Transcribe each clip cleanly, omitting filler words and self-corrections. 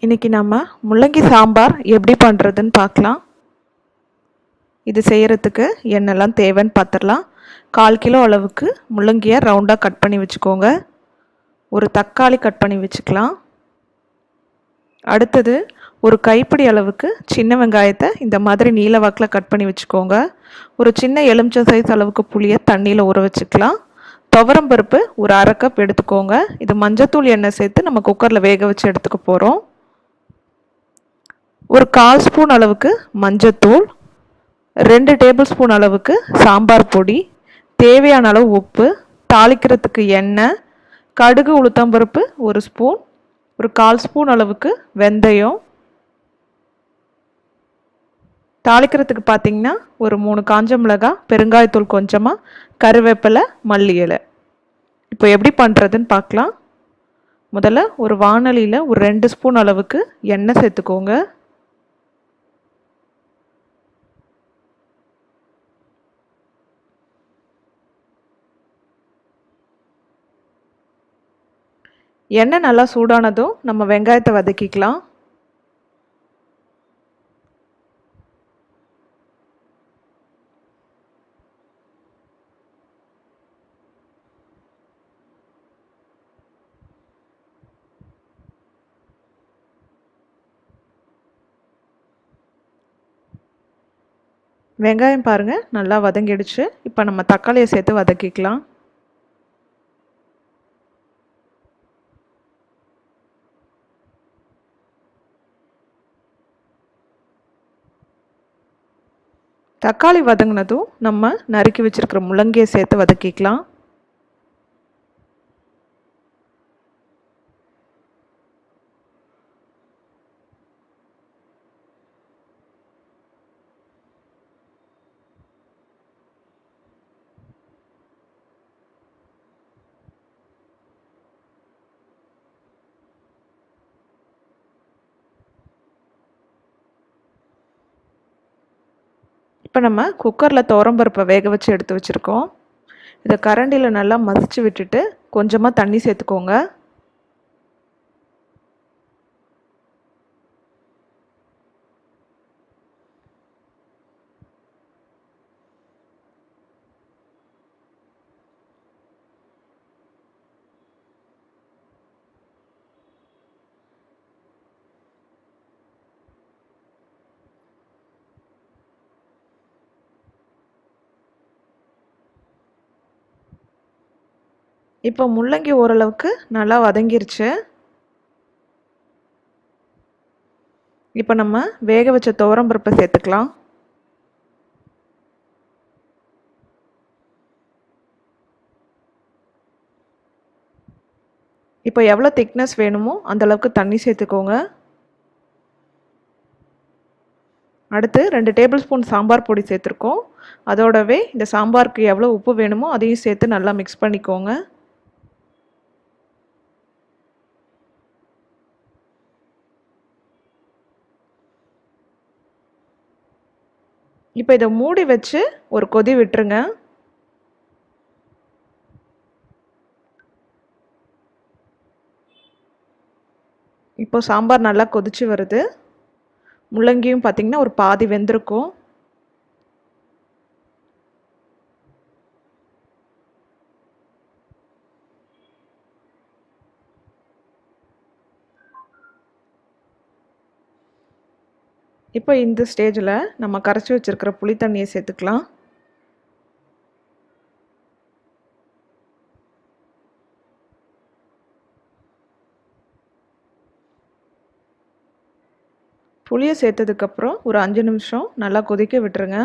இன்றைக்கி நம்ம முள்ளங்கி சாம்பார் எப்படி பண்ணுறதுன்னு பார்க்கலாம். இது செய்கிறதுக்கு என்னெல்லாம் தேவைன்னு பார்த்துடலாம். 1/4 கிலோ அளவுக்கு முள்ளங்கியை ரவுண்டாக கட் பண்ணி வச்சுக்கோங்க. ஒரு தக்காளி கட் பண்ணி வச்சுக்கலாம். அடுத்தது ஒரு கைப்பிடி அளவுக்கு சின்ன வெங்காயத்தை இந்த மாதிரி நீல வாக்கில் கட் பண்ணி வச்சுக்கோங்க. ஒரு சின்ன எலுமிச்சம் சைஸ் அளவுக்கு புளியை தண்ணியில் ஊற வச்சுக்கலாம். துவரம் பருப்பு ஒரு 1/2 கப் எடுத்துக்கோங்க. இது மஞ்சத்தூள் எண்ணெய் சேர்த்து நம்ம குக்கரில் வேக வச்சு எடுத்துக்க போகிறோம். ஒரு 1/4 ஸ்பூன் அளவுக்கு மஞ்சத்தூள், 2 டேபிள் ஸ்பூன் அளவுக்கு சாம்பார் பொடி, தேவையான அளவு உப்பு, தாளிக்கிறதுக்கு எண்ணெய், கடுகு உளுத்தம்பருப்பு ஒரு ஸ்பூன், ஒரு 1/4 ஸ்பூன் அளவுக்கு வெந்தயம், தாளிக்கிறதுக்கு பார்த்திங்கன்னா ஒரு 3 காஞ்ச மிளகாய், பெருங்காயத்தூள் கொஞ்சமாக, கருவேப்பிலை, மல்லி இலை. இப்போ எப்படி பண்ணுறதுன்னு பார்க்கலாம். முதல்ல ஒரு வாணலியில் ஒரு 2 ஸ்பூன் அளவுக்கு எண்ணெய் சேர்த்துக்கோங்க. எண்ணெய் நல்லா சூடானதும் நம்ம வெங்காயத்தை வதக்கிக்கலாம். வெங்காயம் பாருங்கள் நல்லா வதங்கிடுச்சு. இப்போ நம்ம தக்காளியை சேர்த்து வதக்கிக்கலாம். தக்காளி வதங்கினதும் நம்ம நறுக்கி வச்சிருக்கிற முள்ளங்கியை சேர்த்து வதக்கிக்கலாம். இப்போ நம்ம குக்கரில் துவரம்பருப்பை வேக வச்சு எடுத்து வச்சுருக்கோம். இதை கரண்டியில் நல்லா மசிச்சு விட்டுட்டு கொஞ்சமாக தண்ணி சேர்த்துக்கோங்க. இப்போ முள்ளங்கி ஓரளவுக்கு நல்லா வதங்கிருச்சு. இப்போ நம்ம வேக வச்ச துவரம்பருப்பை சேர்த்துக்கலாம். இப்போ எவ்வளோ திக்னஸ் வேணுமோ அந்தளவுக்கு தண்ணி சேர்த்துக்கோங்க. அடுத்து 2 டேபிள் ஸ்பூன் சாம்பார் பொடி சேர்த்துருக்கோம். அதோடவே இந்த சாம்பாருக்கு எவ்வளோ உப்பு வேணுமோ அதையும் சேர்த்து நல்லா மிக்ஸ் பண்ணிக்கோங்க. இப்போ இதை மூடி வச்சு ஒரு கொதி விட்டுருங்க. இப்போ சாம்பார் நல்லா கொதிச்சு வருது. முள்ளங்கியும் பார்த்திங்கன்னா ஒரு பாதி வெந்திருக்கும். இப்போ இந்த ஸ்டேஜில் நம்ம கரைச்சி வச்சுருக்கிற புளி தண்ணியை சேர்த்துக்கலாம். புளியை சேர்த்ததுக்கப்புறம் ஒரு 5 நிமிஷம் நல்லா கொதிக்க விட்டுருங்க.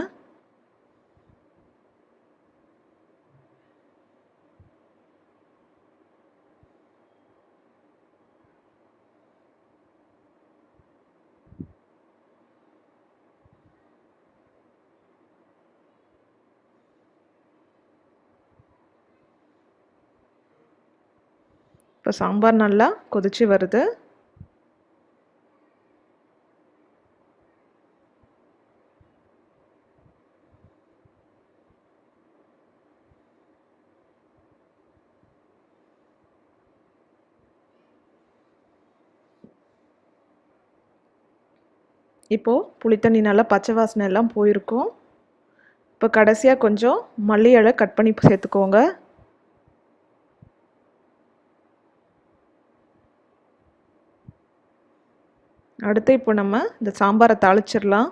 இப்போ சாம்பார் நல்லா கொதிச்சு வருது. இப்போது புளித்தண்ணி நல்லா பச்சை வாசனை எல்லாம் போயிருக்கும். இப்போ கடைசியாக கொஞ்சம் மல்லி இலை கட் பண்ணி சேர்த்துக்கோங்க. அடுத்து இப்போ நம்ம இந்த சாம்பாரை தாளிச்சிடலாம்.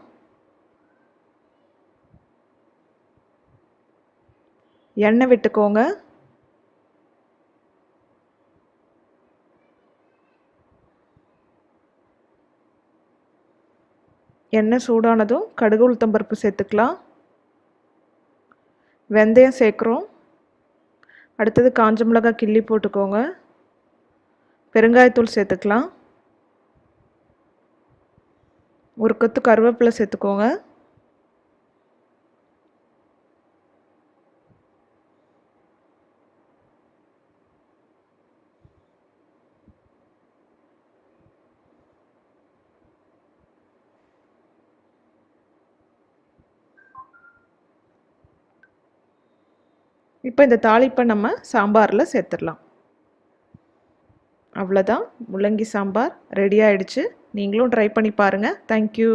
எண்ணெய் விட்டுக்கோங்க. எண்ணெய் சூடானதும் கடுகு உளுத்தம்பருப்பு சேர்த்துக்கலாம். வெந்தயம் சேர்க்குறோம். அடுத்தது காஞ்ச மிளகாய் கிள்ளி போட்டுக்கோங்க. பெருங்காயத்தூள் சேர்த்துக்கலாம். ஒரு கொத்து கருவேப்பிலை சேர்த்துக்கோங்க. இப்போ இந்த தாளிப்பை நம்ம சாம்பாரில் சேர்த்துடலாம். அவ்வளோதான், முள்ளங்கி சாம்பார் ரெடி ஆயிடுச்சு. நீங்களும் ட்ரை பண்ணி பாருங்கள். தேங்க்யூ.